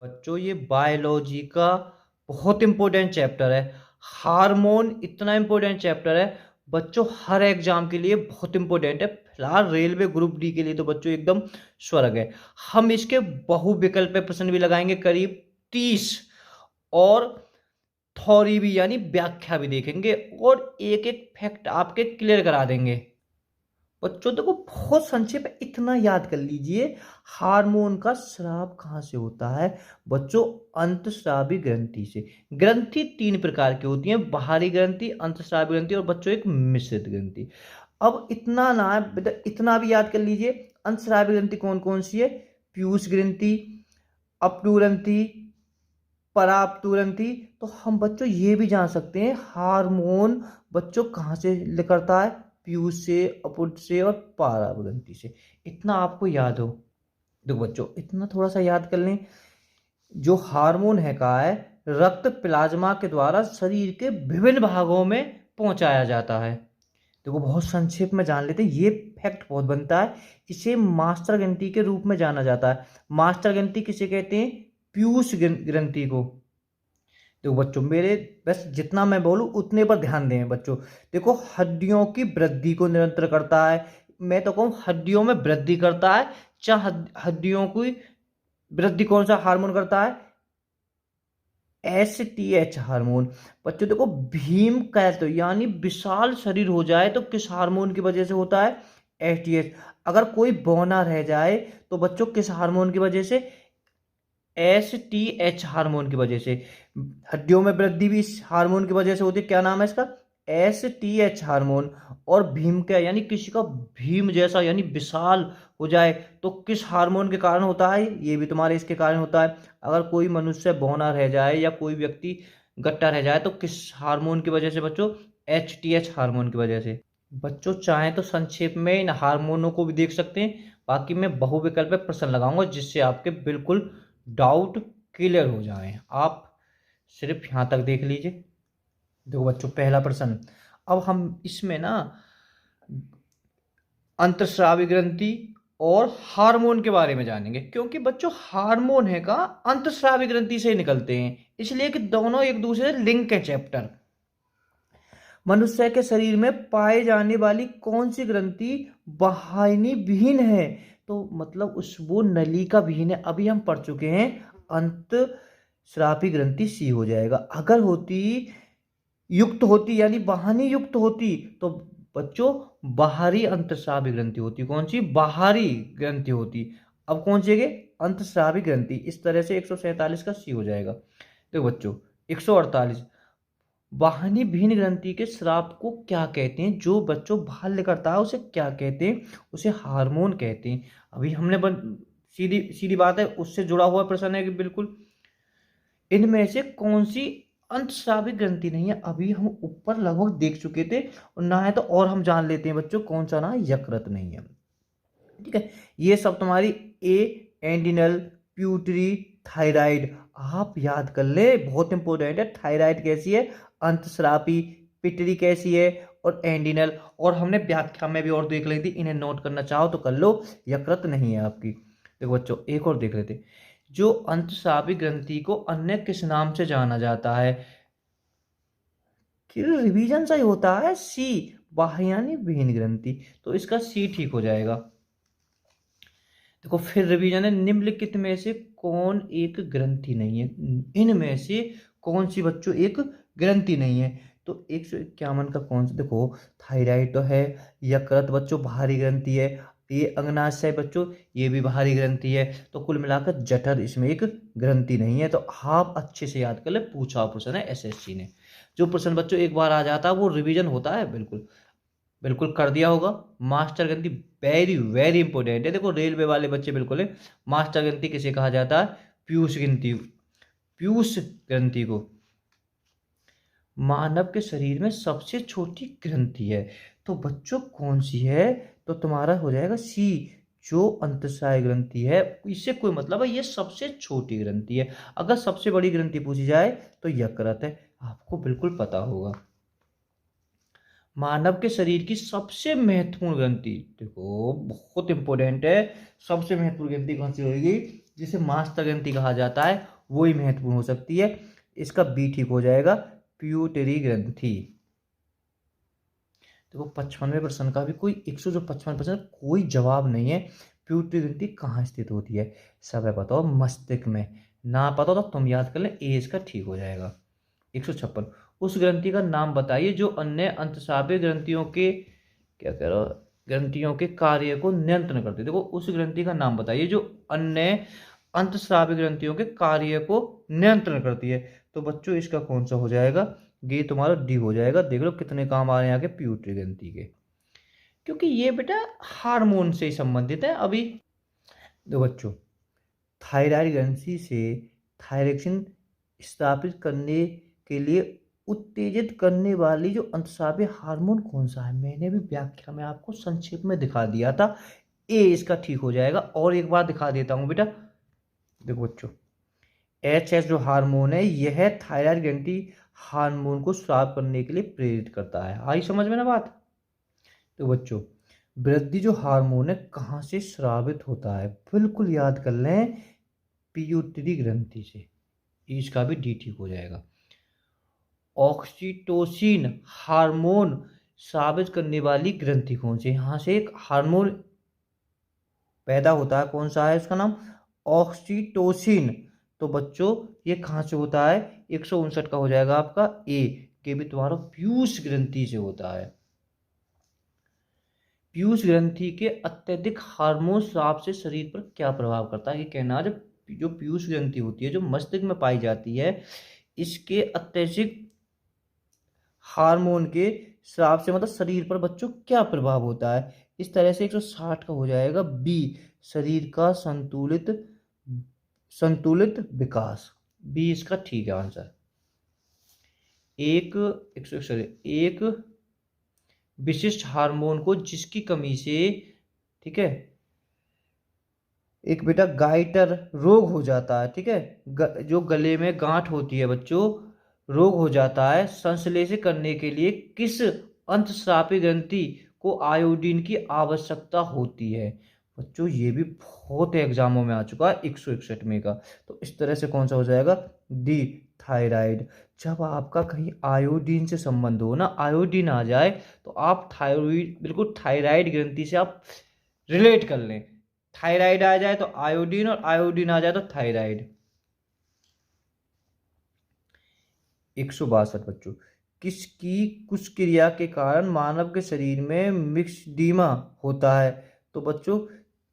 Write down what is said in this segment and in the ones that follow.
बच्चों ये बायोलॉजी का बहुत इंपॉर्टेंट चैप्टर है। हार्मोन इतना इंपॉर्टेंट चैप्टर है बच्चों, हर एग्जाम के लिए बहुत इंपॉर्टेंट है। फिलहाल रेलवे ग्रुप डी के लिए तो बच्चों एकदम स्वर्ग है। हम इसके बहुविकल्प प्रश्न भी लगाएंगे करीब 30, और थ्योरी भी यानी व्याख्या भी देखेंगे, और एक एक फैक्ट आपके क्लियर करा देंगे। बच्चों देखो बहुत संक्षेप है, इतना याद कर लीजिए। हार्मोन का स्राव कहाँ से होता है बच्चों? अंतस्रावी ग्रंथि से। ग्रंथि तीन प्रकार की होती हैं, बाहरी ग्रंथि, अंतस्रावी ग्रंथि और बच्चों एक मिश्रित ग्रंथि। अब इतना ना बेटा, इतना भी याद कर लीजिए। अंतस्रावी ग्रंथि कौन कौन सी है? पीयूष ग्रंथि, अपटू ग्रंथि, पराप्तू ग्रंथि। तो हम बच्चों ये भी जान सकते हैं हार्मोन बच्चों कहाँ से करता है? पीयूष से, अपुट से और पारा ग्रंथि से। इतना आपको याद हो। देखो बच्चों इतना थोड़ा सा याद कर लें। जो हार्मोन है का है, रक्त प्लाज्मा के द्वारा शरीर के विभिन्न भागों में पहुंचाया जाता है। देखो बहुत संक्षेप में जान लेते हैं, ये फैक्ट बहुत बनता है। इसे मास्टर ग्रंथि के रूप में जाना जाता है। मास्टर ग्रंथि किसे कहते हैं? पीयूष ग्रंथि को। देखो बच्चों मेरे बस जितना मैं बोलूं उतने पर ध्यान दें बच्चों। देखो हड्डियों की वृद्धि को निरंतर करता है। मैं तो कहूँ हड्डियों में वृद्धि करता है। चाहे हड्डियों की वृद्धि कौन सा हार्मोन करता है? STH hormone. बच्चों देखो भीम कहते यानी विशाल शरीर हो जाए तो किस हार्मोन की वजह से होता है? एसटीएच। अगर कोई बौना रह जाए तो बच्चों किस हार्मोन की वजह से? एसटीएच हार्मोन की वजह से। हड्डियों में वृद्धि भी इस हार्मोन की वजह से होती है। क्या नाम है इसका? STH hormone. और भीम का यानी किसी का भीम जैसा यानी विशाल हो जाए तो किस हार्मोन के कारण होता है? ये भी तुम्हारे इसके कारण होता है। अगर कोई मनुष्य बौना रह जाए या कोई व्यक्ति गट्टा रह जाए तो किस हार्मोन की वजह से बच्चों? एचटीएच हार्मोन की वजह से। बच्चों चाहें तो संक्षेप में इन हार्मोनों को भी देख सकते हैं। बाकी मैं बहुविकल्प पे प्रश्न लगाऊंगा जिससे आपके बिल्कुल डाउट क्लियर हो जाए। आप सिर्फ यहां तक देख लीजिए। देखो बच्चों पहला प्रश्न। अब हम इसमें ना अंतस्रावी ग्रंथि और हार्मोन के बारे में जानेंगे, क्योंकि बच्चों हार्मोन है का अंतस्रावी ग्रंथि से निकलते हैं, इसलिए कि दोनों एक दूसरे से लिंक है चैप्टर। मनुष्य के शरीर में पाए जाने वाली कौन सी ग्रंथि वाहिनी विहीन है? तो मतलब उस वो नलिका विहीन है। अभी हम पढ़ चुके हैं अंत श्रापी ग्रंथि सी हो जाएगा। अगर होती युक्त होती यानी वाहिनी युक्त होती तो बच्चों बाहरी अंतस्रावी ग्रंथि होती। कौन सी? बाहरी ग्रंथि होती। अब कौन सी है? अंतस्रावी ग्रंथि। इस तरह से 147 का सी हो जाएगा। देखो बच्चों 148, वाहिनी विहीन ग्रंथि के स्राव को क्या कहते हैं? जो बच्चों बाहर करता है उसे क्या कहते हैं? उसे हार्मोन कहते हैं। अभी हमने सीधी सीधी बात है, उससे जुड़ा हुआ प्रश्न है कि बिल्कुल इनमें से कौन सी अंतस्रावी ग्रंथि नहीं है? अभी हम ऊपर लगभग देख चुके थे, और ना है तो और हम जान लेते हैं बच्चों कौन सा ना यकृत नहीं है। ठीक है, ये सब तुम्हारी ए एंडिनल, प्यूटरी, थायराइड आप याद कर ले, बहुत इंपॉर्टेंट है। थायराइड कैसी है? अंतस्रावी। पिटरी कैसी है? और एंडिनल। और हमने व्याख्या में भी और देख ली थी, इन्हें नोट करना चाहो तो कर लो। यकृत नहीं है आपकी। देखो बच्चों एक और देख लेते। जो अंतस्रावी ग्रंथि को अन्य किस नाम से जाना जाता है? कि रिवीजन सही होता है सी, बाह्यानी विहीन ग्रंथि। तो इसका सी ठीक हो जाएगा। देखो फिर रिवीजन है, निम्नलिखित में से कौन एक ग्रंथि नहीं है? इनमें से कौन सी बच्चों एक ग्रंथि नहीं है? तो 151 का कौन सा? देखो थायराइड तो है, यकृत बच्चों बाहरी ग्रंथि है, ये अग्नाशय बच्चों ये भी बाहरी ग्रंथि है। तो कुल मिलाकर जठर इसमें एक ग्रंथि नहीं है। तो आप अच्छे से याद कर ले, पूछा प्रश्न है एसएससी ने। जो प्रश्न बच्चों एक बार आ जाता है वो रिवीजन होता है, बिल्कुल बिल्कुल कर दिया होगा। मास्टर ग्रंथि वेरी वेरी इंपॉर्टेंट है। देखो रेलवे वाले बच्चे बिल्कुल है। मास्टर ग्रंथि किसे कहा जाता है? पीयूष ग्रंथि, पीयूष ग्रंथि को। मानव के शरीर में सबसे छोटी ग्रंथि है, तो बच्चों कौन सी है? तो तुम्हारा हो जाएगा सी, जो अंतःस्रावी ग्रंथि है। इससे कोई मतलब है, ये सबसे छोटी ग्रंथि है। अगर सबसे बड़ी ग्रंथि पूछी जाए तो यकृत है, आपको बिल्कुल पता होगा। मानव के शरीर की सबसे महत्वपूर्ण ग्रंथि, देखो बहुत इंपॉर्टेंट है। सबसे महत्वपूर्ण ग्रंथि कौन सी होगी? जिसे मास्टर ग्रंथि कहा जाता है वही महत्वपूर्ण हो सकती है। इसका बी ठीक हो जाएगा, पिट्यूटरी ग्रंथि। देखो 55% का भी कोई 155% कोई जवाब नहीं है। पिट्यूटरी ग्रंथि कहाँ स्थित होती है? सब है बताओ, मस्तिष्क में। ना पता तो तुम याद कर ले, ए इसका ठीक हो जाएगा। 156, उस ग्रंथि का नाम बताइए जो अन्य अंतस्रावी ग्रंथियों के क्या कह रहा ग्रंथियों के कार्य को नियंत्रण करती है। देखो उस ग्रंथि का नाम बताइए जो अन्य अंतस्रावी ग्रंथियों के कार्य को नियंत्रण करती है। तो बच्चों इसका कौन सा हो जाएगा? ये तुम्हारा डी हो जाएगा। देख लो कितने काम आ रहे हैं आगे पिट्यूटरी ग्रंथि के, क्योंकि ये बेटा हार्मोन से संबंधित है। अभी दो बच्चों, थायराइड ग्रंथि से थायरोक्सिन स्थापित करने के लिए उत्तेजित करने वाली जो अंतस्रावी हार्मोन कौन सा है? मैंने भी व्याख्या में आपको संक्षेप में दिखा दिया था। ए इसका ठीक हो जाएगा। और एक बार दिखा देता हूं बेटा। देखो बच्चों, एच जो हार्मोन है यह थायराइड ग्रंथि हार्मोन को स्राव करने के लिए प्रेरित करता है। आई समझ में ना बात? तो बच्चों, वृद्धि जो हार्मोन है कहाँ से स्रावित होता है? बिल्कुल याद कर लें, पिट्यूटरी ग्रंथि से। इसका भी डी ठीक हो जाएगा। ऑक्सीटोसिन हार्मोन स्रावित करने वाली ग्रंथि कौन सी? यहां से एक हार्मोन पैदा होता है, कौन सा है उसका नाम? ऑक्सीटोसिन। तो बच्चों ये कहां से होता है? 159 का हो जाएगा आपका ए, के भी तुम्हारा पीयूष ग्रंथि से होता है। पीयूष ग्रंथि के अत्यधिक हार्मोन स्राव से शरीर पर क्या प्रभाव करता है? ये कहना है जो पीयूष ग्रंथि होती है जो मस्तिष्क में पाई जाती है, इसके अत्यधिक हार्मोन के स्राव से मतलब शरीर पर बच्चों क्या प्रभाव होता है? इस तरह से 160 का हो जाएगा बी, शरीर का संतुलित संतुलित विकास। बी इसका ठीक है आंसर। एक विशिष्ट हार्मोन को जिसकी कमी से, ठीक है, एक बेटा गाइटर रोग हो जाता है, ठीक है, जो गले में गांठ होती है बच्चों, रोग हो जाता है। संश्लेषित करने के लिए किस अंतस्रावी ग्रंथि को आयोडीन की आवश्यकता होती है? बच्चों ये भी बहुत एग्जामों में आ चुका है 161 में का। तो इस तरह से कौन सा हो जाएगा? D, thyroid. जब आपका कहीं आयोडीन से संबंध हो ना, आयोडीन आ जाए तो आप थायराइड, बिल्कुल थायराइड ग्रंथि से आप रिलेट कर लें। थायराइड आ जाए तो आयोडीन, और आयोडीन आ जाए तो थायराइड। 162 बच्चों, किसकी कुछ क्रिया के कारण मानव के शरीर में मिक्सडीमा होता है? तो बच्चों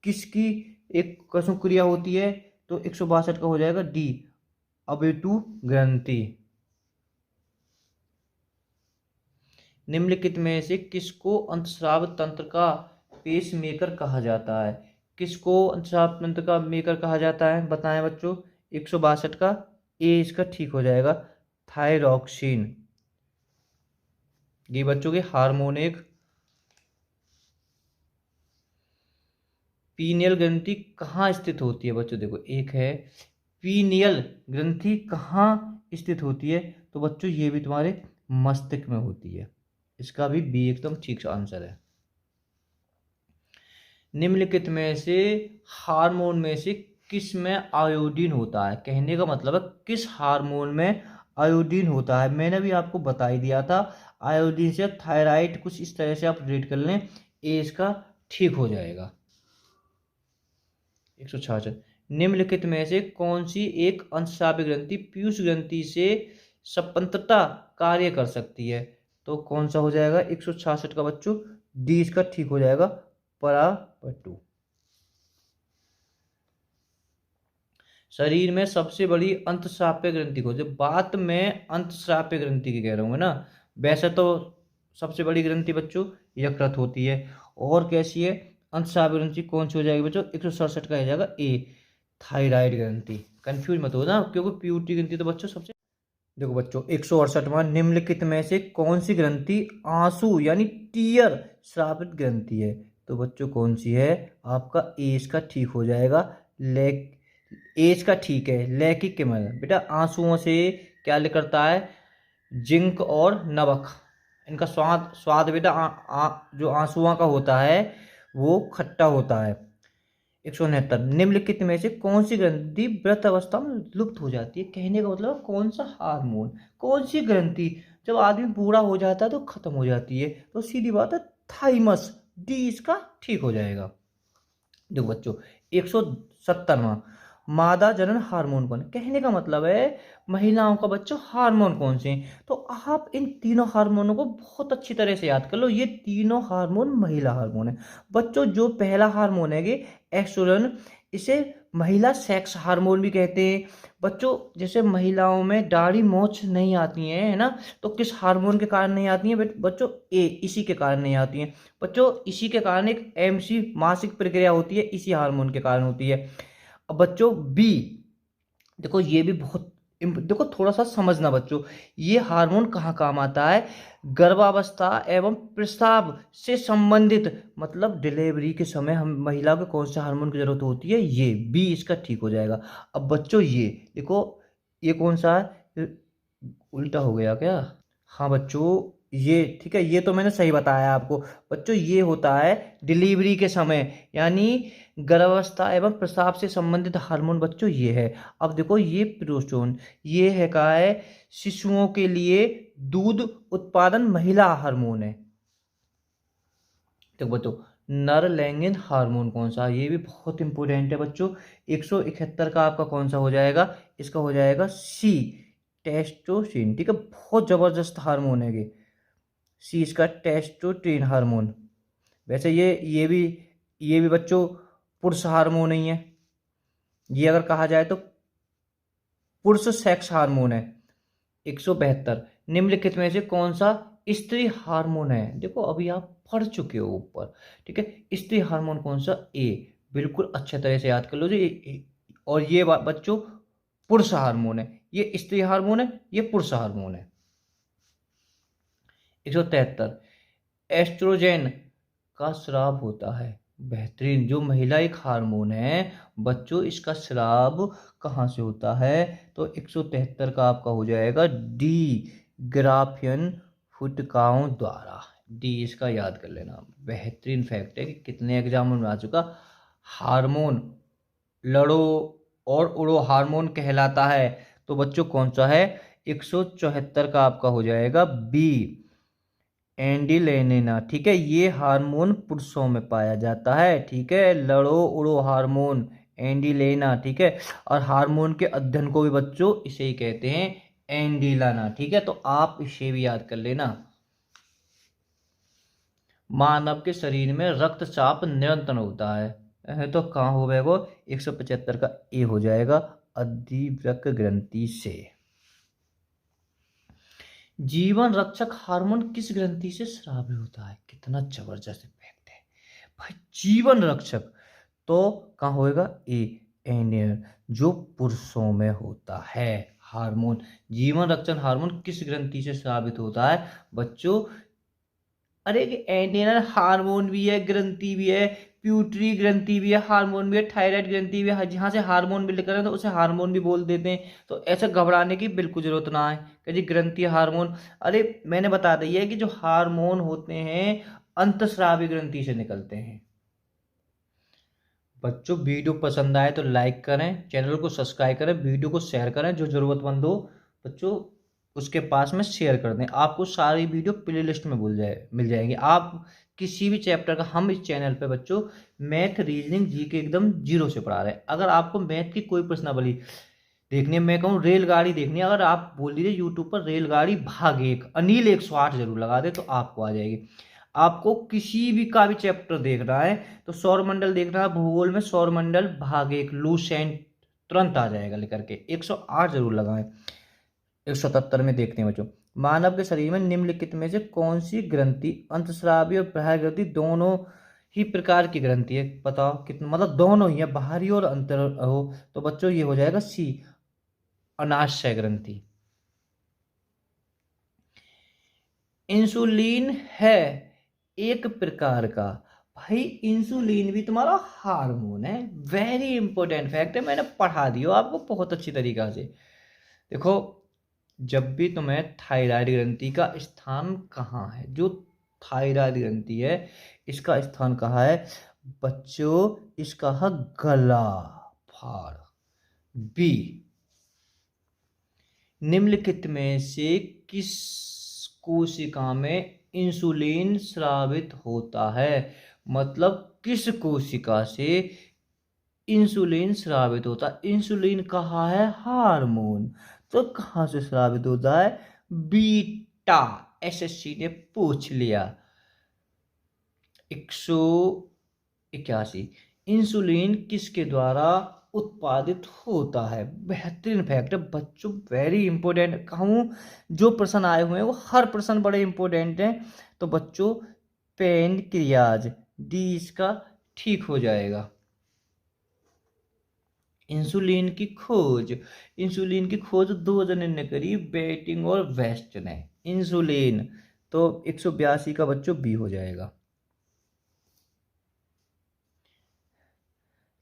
किसकी एक कसम क्रिया होती है? तो 162 का हो जाएगा डी, अबेटू ग्रंथि। निम्नलिखित में से किसको अंतस्राव तंत्र का पेसमेकर कहा जाता है? किसको अंतस्राव तंत्र का मेकर कहा जाता है? बताएं बच्चों। 162 का ए इसका ठीक हो जाएगा, थायरोक्सिन। ये बच्चों के हार्मोन एक। पीनियल ग्रंथि कहाँ स्थित होती है बच्चों? देखो एक है पीनियल ग्रंथि कहाँ स्थित होती है? तो बच्चों ये भी तुम्हारे मस्तिष्क में होती है। इसका भी बी एकदम ठीक आंसर है। निम्नलिखित में से हार्मोन में से किस में आयोडीन होता है? कहने का मतलब है किस हार्मोन में आयोडीन होता है। मैंने भी आपको बता ही दिया था, आयोडीन से थायराइड, कुछ इस तरह से आप रीड कर लें। ए इसका ठीक हो जाएगा। 166, निम्नलिखित में से कौन सी एक अंतस्रावी ग्रंथि पीयूष ग्रंथि से स्वतंत्रता कार्य कर सकती है? तो कौन सा हो जाएगा 166 का बच्चों? डी इसका ठीक हो जाएगा, परापटु। शरीर में सबसे बड़ी अंतस्रावी ग्रंथि को, जब बात में अंतस्रावी ग्रंथि की कह रहा हूँ ना, वैसे तो सबसे बड़ी ग्रंथि बच्चों यकृत होती है। और कैसी है अंतस्रावी ग्रंथि? कौन सी हो जाएगी बच्चों? 167 का हो जाएगा ए, थायराइड ग्रंथि। कंफ्यूज मत हो ना, क्योंकि पिट्यूटरी ग्रंथि तो बच्चों सबसे। देखो बच्चों 168वां, निम्नलिखित में से कौन सी ग्रंथि आंसू यानी टीयर स्रावित ग्रंथि है? तो बच्चों कौन सी है? आपका ए इसका ठीक हो जाएगा, एज का ठीक है, लैकिक के मतलब बेटा आंसुओं से क्या करता है? जिंक और नमक, इनका स्वाद स्वाद बेटा जो आंसुओं का होता है वो खट्टा होता है। 169 निम्नलिखित में से कौन सी ग्रंथि व्रत अवस्था में लुप्त हो जाती है। कहने का मतलब कौन सा हार्मोन, कौन सी ग्रंथि जब आदमी बूढ़ा हो जाता है तो खत्म हो जाती है, तो सीधी बात है थाइमस, डी इसका ठीक हो जाएगा। देखो बच्चों 170वां मादा जनन हार्मोन कौन है। कहने का मतलब है महिलाओं का बच्चों हार्मोन कौन से हैं। तो आप इन तीनों हार्मोनों को बहुत अच्छी तरह से याद कर लो। ये तीनों हार्मोन महिला हार्मोन है बच्चों। जो पहला हार्मोन है ये एस्ट्रोजन, इसे महिला सेक्स हार्मोन भी कहते हैं बच्चों। जैसे महिलाओं में दाढ़ी मोछ नहीं आती है, है ना, तो किस हार्मोन के कारण नहीं आती है बच्चों, ए, इसी के कारण नहीं आती है बच्चों। इसी के कारण एक एमसी मासिक प्रक्रिया होती है, इसी हार्मोन के कारण होती है। अब बच्चों बी, देखो ये भी बहुत देखो थोड़ा सा समझना बच्चों, ये हार्मोन कहाँ काम आता है। गर्भावस्था एवं प्रस्राव से संबंधित, मतलब डिलीवरी के समय हम महिला को कौन से हार्मोन की जरूरत होती है, ये बी इसका ठीक हो जाएगा। अब बच्चों ये देखो, ये कौन सा है, उल्टा हो गया क्या। हाँ बच्चों ये ठीक है, ये तो मैंने सही बताया आपको बच्चों। ये होता है डिलीवरी के समय, यानी गर्भावस्था एवं प्रसाव से संबंधित हार्मोन बच्चों ये है। अब देखो ये प्रोस्टोन, ये है का है शिशुओं के लिए दूध उत्पादन महिला हार्मोन है। तो बच्चों नर लैंगिक हार्मोन कौन सा, ये भी बहुत इंपॉर्टेंट है बच्चों। 171 का आपका कौन सा हो जाएगा, इसका हो जाएगा सी टेस्टोस्टेरोन। ठीक है, बहुत जबरदस्त हार्मोन है ये सी इसका टेस्टोस्टेरोन हार्मोन। वैसे ये भी बच्चों पुरुष हार्मोन नहीं है, ये अगर कहा जाए तो पुरुष सेक्स हार्मोन है। 172 निम्नलिखित में से कौन सा स्त्री हार्मोन है। देखो अभी आप पढ़ चुके हो ऊपर, ठीक है। स्त्री हार्मोन कौन सा, ए, बिल्कुल अच्छे तरह से याद कर लो जी। और ये बच्चों पुरुष हार्मोन है, ये स्त्री हार्मोन है, ये पुरुष हार्मोन है। 173 एस्ट्रोजेन का स्राव होता है। बेहतरीन, जो महिला एक हार्मोन है बच्चों, इसका स्राव कहाँ से होता है, तो 173 का आपका हो जाएगा डी ग्राफियन फुटकाओं द्वारा। डी इसका याद कर लेना। बेहतरीन फैक्ट है कि कितने एग्जाम में आ चुका। हार्मोन लड़ो और उड़ो हार्मोन कहलाता है, तो बच्चों कौन सा है, 174 का आपका हो जाएगा बी एंडिलेनिना। ठीक है, ये हार्मोन पुरुषों में पाया जाता है। ठीक है, लड़ो उड़ो हार्मोन एंडिलेना। ठीक है, और हार्मोन के अध्ययन को भी बच्चों इसे ही कहते हैं एंडिलाना। ठीक है, तो आप इसे भी याद कर लेना। मानव के शरीर में रक्तचाप निरंतर होता है, तो कहाँ हो गया वो, 175 का ए हो जाएगा अधिवृक्क ग्रंथि से। जीवन रक्षक हार्मोन किस ग्रंथि से स्रावित होता है। कितना जबरदस्त फैक्ट है भाई, जीवन रक्षक तो कहाँ होएगा, ए एनियन, जो पुरुषों में होता है हार्मोन। जीवन रक्षक हार्मोन किस ग्रंथि से स्रावित होता है बच्चों, अरे एंटेनल हार्मोन भी है, ग्रंथि भी है, प्यूटरी ग्रंथि भी है, हार्मोन भी है, थायराइड ग्रंथि भी है। जहाँ से हार्मोन भी लिखा है तो उसे हार्मोन भी बोल देते हैं। तो ऐसे घबराने की बिल्कुल जरूरत ना है कि जी ग्रंथि हार्मोन, अरे मैंने बता दिया है कि जो हार्मोन होते हैं अंतस्रावी ग्रंथि से निकलते हैं। बच्चों वीडियो पसंद आए तो लाइक करें, चैनल को सब्सक्राइब करें, वीडियो को शेयर करें, जो जरूरतमंद हो बच्चों उसके पास में शेयर कर दें। आपको सारी वीडियो प्ले लिस्ट में मिल जाएंगी। आप किसी भी चैप्टर का, हम इस चैनल पे बच्चों मैथ रीजनिंग जी के एकदम जीरो से पढ़ा रहे हैं। अगर आपको मैथ की कोई प्रश्नावली देखनी है, मैं कहूँ रेलगाड़ी देखनी है, अगर आप बोल दीजिए यूट्यूब पर रेलगाड़ी भाग 1 अनिल 108 जरूर लगा दे तो आपको आ जाएगी। आपको किसी भी का भी चैप्टर देखना है तो सौरमंडल देखना है, भूगोल में सौरमंडल भाग 1 लूसेंट तुरंत आ जाएगा लेकर के। 108 जरूर लगाएं। 177 में देखते हैं बच्चों, मानव के शरीर में निम्नलिखित में से कौन सी ग्रंथि अंतस्रावी और बाह्य ग्रंथि दोनों ही प्रकार की ग्रंथि है। बताओ कितना, मतलब दोनों ही है, बाहरी और अंतर हो, तो बच्चों ये हो जाएगा सी अनाशय ग्रंथि। इंसुलिन है एक प्रकार का, भाई इंसुलिन भी तुम्हारा हार्मोन है। वेरी इंपॉर्टेंट फैक्ट है, मैंने पढ़ा दिया आपको बहुत अच्छी तरीका से। देखो जब भी तुम्हें थायराइड ग्रंथि का स्थान कहाँ है, जो थायराइड ग्रंथि है इसका स्थान कहाँ है बच्चों इसका है गला, फाड़। बी, निम्नलिखित में से किस कोशिका में इंसुलिन स्रावित होता है? मतलब किस कोशिका से इंसुलिन स्रावित होता है? इंसुलिन कहाँ है? हार्मोन। तो कहाँ से स्रावित होता है? बीटा। एसएससी ने पूछ लिया। 181, इंसुलिन किसके द्वारा उत्पादित होता है? बेहतरीन फैक्ट है बच्चों, वेरी इंपॉर्टेंट कहूँ। जो प्रश्न आए हुए हैं वो हर प्रश्न बड़े इंपॉर्टेंट हैं। तो बच्चों पेनक्रियाज, डी इसका ठीक हो जाएगा। इंसुलिन की खोज 2 जने ने करी, बेटिंग और वेस्ट ने। इंसुलिन तो 182 का बच्चों बी हो जाएगा।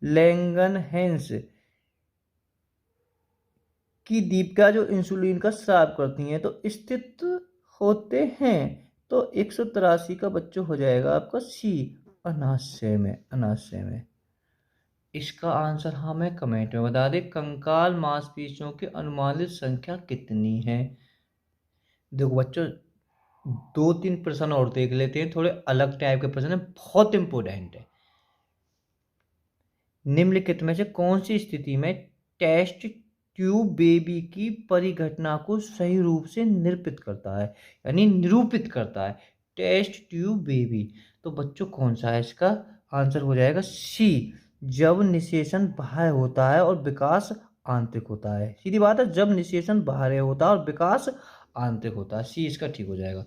लैंगनहेंस की दीपिका जो इंसुलिन का स्राव करती हैं तो स्थित होते हैं। तो 183 का बच्चों हो जाएगा आपका सी, अनाशय में। इसका आंसर हमें कमेंट में बता दें। कंकाल मांसपेशियों की अनुमानित संख्या कितनी है? देखो बच्चों, 2-3 प्रश्न और देख लेते हैं, थोड़े अलग टाइप के प्रश्न है, बहुत इंपोर्टेंट है। निम्नलिखित में से कौन सी स्थिति में टेस्ट ट्यूब बेबी की परिघटना को सही रूप से निरूपित करता है, यानी निरूपित करता है? टेस्ट ट्यूब बेबी तो बच्चों कौन सा है? इसका आंसर हो जाएगा सी, जब निषेचन बाह्य होता है और विकास आंतरिक होता है। सीधी बात है, जब निषेचन बाह्य होता है और विकास आंतरिक होता है। सी इसका ठीक हो जाएगा।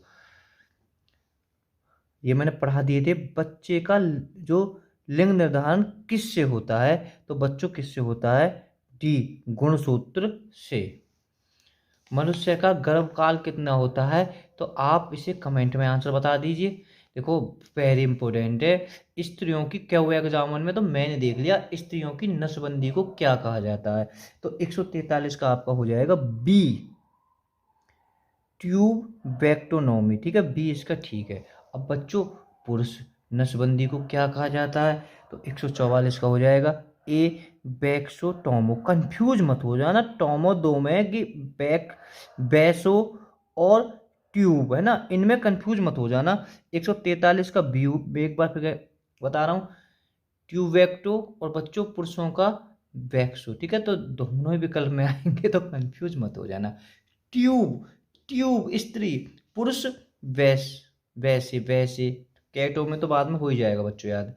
ये मैंने पढ़ा दिए थे। बच्चे का जो लिंग निर्धारण किससे होता है? तो बच्चों किससे होता है? डी, गुणसूत्र से। मनुष्य का गर्भकाल कितना होता है? तो आप इसे कमेंट में आंसर बता दीजिए। देखो वेरी इंपॉर्टेंट है। स्त्रियों की क्या हुआ एग्जाम में, तो मैंने देख लिया स्त्रियों की नसबंदी को क्या कहा जाता है। तो 143 का आपका हो जाएगा बी, ट्यूबेक्टोनॉमी। ठीक है, बी इसका ठीक है। अब बच्चों पुरुष नसबंदी को क्या कहा जाता है? तो 144 का हो जाएगा ए, बैक्सोटोमो। कंफ्यूज मत हो जाना, टोमो दो में कि बैसो और ट्यूब है ना, इनमें कंफ्यूज मत हो जाना। 143 का बी, एक बार फिर बता रहा हूँ, ट्यूबेक्टो और बच्चों पुरुषों का बैक्सो। ठीक है, तो दोनों ही विकल्प में आएंगे, तो कंफ्यूज मत हो जाना। ट्यूब, स्त्री, पुरुष वैसे कैटो में तो बाद में हो ही जाएगा बच्चों याद।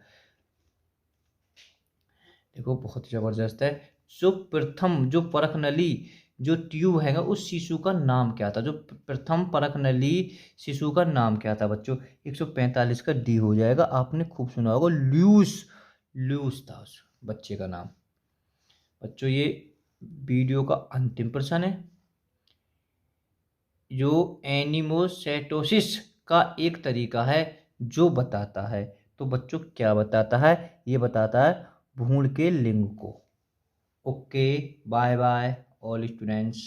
देखो बहुत जबरदस्त है। जो प्रथम जो परख नली जो ट्यूब है उस शिशु का नाम क्या था? जो प्रथम परख नली शिशु का नाम क्या था बच्चों? 145 का डी हो जाएगा। आपने खूब सुना होगा, ल्यूस था उस बच्चे का नाम। बच्चों ये वीडियो का अंतिम प्रश्न है, जो एनिमोसेटोसिस का एक तरीका है जो बताता है। तो बच्चों क्या बताता है? ये बताता है भ्रूण के लिंग को। Okay, bye bye all students.